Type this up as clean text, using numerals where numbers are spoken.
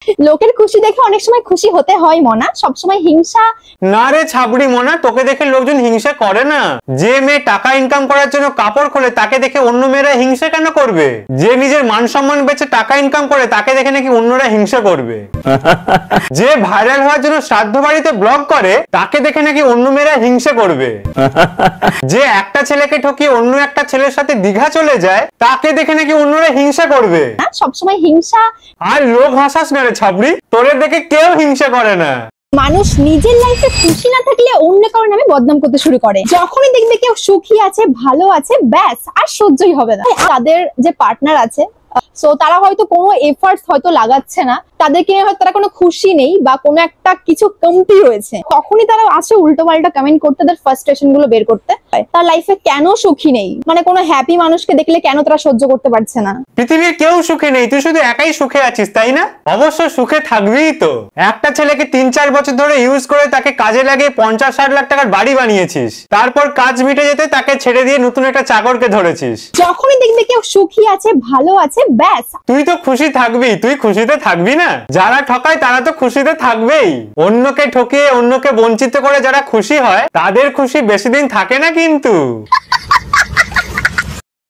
লোকের খুশি দেখে অনেক সময় খুশি হতে হয় মনা, সবসময় হিংসা না রে ছাবড়ি মনা, তোকে দেখে লোকজন হিংসা করে না। যে মেয়ে টাকা ইনকাম করার জন্য কাপড় খোলে তাকে দেখে অন্য মেয়েরা হিংসা কেন করবে? যে নিজের মান সম্মান বেচে টাকা ইনকাম করে তাকে দেখে নাকি অন্যরা হিংসা করবে? যে ভাইরাল হওয়ার জন্য শ্রাদ্ধ বাড়িতে ব্লগ করে তাকে দেখে নাকি অন্য মেয়েরা হিংসা করবে? যে একটা ছেলেকে ঠকিয়ে অন্য একটা ছেলের সাথে দীঘা চলে যায় তাকে দেখে নাকি অন্যরা হিংসা করবে? সবসময় হিংসা। আর লোক হাসাস না রে ছাবড়ি, তোরে দেখে কেউ হিংসা করে না। মানুষ নিজের লাইফে খুশি না থাকলে অন্য কারণে নামে বদনাম করতে শুরু করে। যখনই দেখবে কেউ সুখী আছে, ভালো আছে, ব্যাস আর সহ্যই হবে না। তাদের যে পার্টনার আছে সো তারা হয়তো কোনো এফার্টস হয়তো লাগাচ্ছে না, তাদেরকে নিয়ে হয়তো তারা কোনো খুশি নেই বা কোনো একটা কিছু কমতি হয়েছে, তখনই তারা আসে উল্টো পাল্টা কমেন্ট করতে, তাদের ফ্রাস্ট্রেশন গুলো বের করতে। তার লাইফে কেন সুখী নেই, মানে কোনো হ্যাপি মানুষকে দেখলে কেন তারা সহ্য করতে পারছে না? পৃথিবীর কেউ সুখে নেই, তুই শুধু একাই সুখে আছিস তাই না? অবশ্য সুখে থাকবিই তো। একটা ছেলেকে 3-4 বছর ধরে ইউজ করে তাকে কাজে লাগিয়ে 50-60 লাখ টাকার বাড়ি বানিয়েছিস, তারপর কাজ মিটে যেতে তাকে ছেড়ে দিয়ে নতুন একটা চাকরকে ধরেছিস। যখনই দেখবে কেউ সুখী আছে, ভালো আছে, ব্যাস তুই তো খুশি থাকবি, তুই খুশিতে থাকবি না? যারা ঠকায় তারা তো খুশিতে থাকবেই। অন্যকে ঠকিয়ে অন্যকে বঞ্চিত করে যারা খুশি হয় তাদের খুশি বেশি দিন থাকে না কিন্তু।